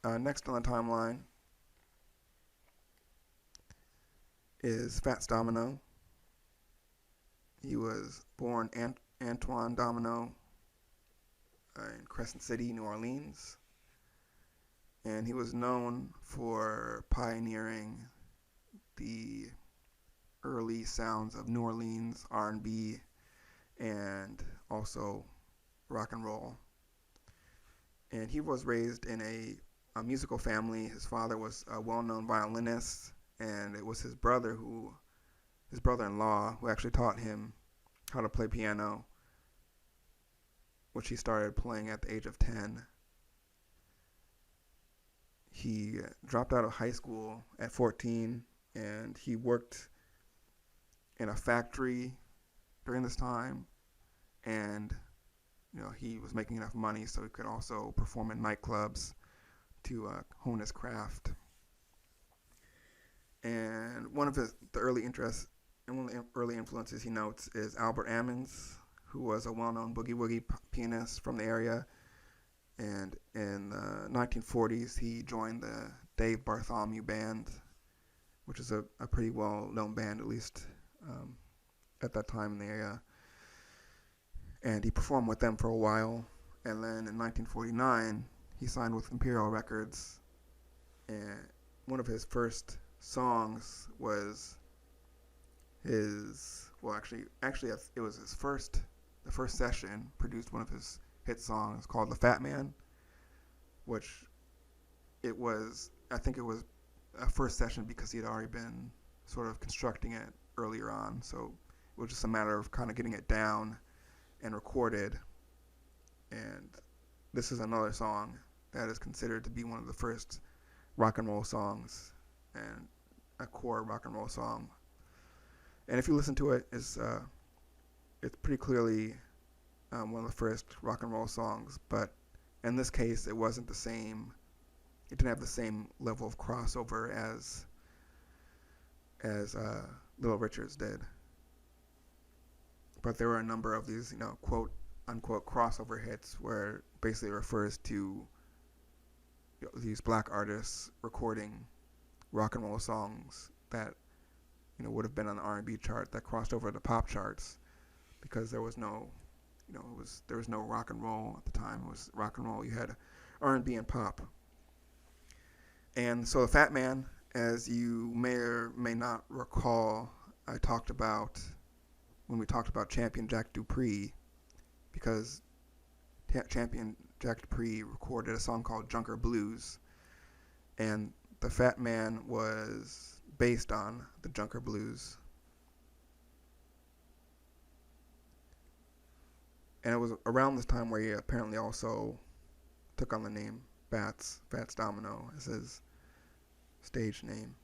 Next on the timeline is Fats Domino. He was born Antoine Domino in Crescent City, New Orleans, and he was known for pioneering the early sounds of New Orleans R&B and also rock and roll. And he was raised in a musical family. His father was a well-known violinist, and it was his brother-in-law, who actually taught him how to play piano, which he started playing at the age of 10. He dropped out of high school at 14, and he worked in a factory during this time, and he was making enough money so he could also perform in nightclubs to hone his craft. And one of the early interests and one of the early influences he notes is Albert Ammons, who was a well-known boogie woogie pianist from the area. And in the 1940s, he joined the Dave Bartholomew Band, which is a pretty well-known band, at least at that time in the area. And he performed with them for a while. And then in 1949, he signed with Imperial Records. And one of his first songs was it was the first session produced one of his hit songs called The Fat Man, which I think it was a first session because he had already been sort of constructing it earlier on. So it was just a matter of kind of getting it down and recorded. And this is another song that is considered to be one of the first rock and roll songs and a core rock and roll song. And if you listen to it, it's pretty clearly one of the first rock and roll songs. But in this case, it wasn't the same. It didn't have the same level of crossover as Little Richard's did. But there were a number of these, quote unquote crossover hits where it basically refers to these black artists recording rock and roll songs that would have been on the R&B chart that crossed over the pop charts because there was no there was no rock and roll at the time. It was rock and roll. You had R&B and pop. And so the Fat Man, as you may or may not recall, I talked about when we talked about Champion Jack Dupree, because Champion Jack Dupree recorded a song called Junker Blues, and the Fat Man was based on the Junker Blues. And it was around this time where he apparently also took on the name Fats Domino as his stage name.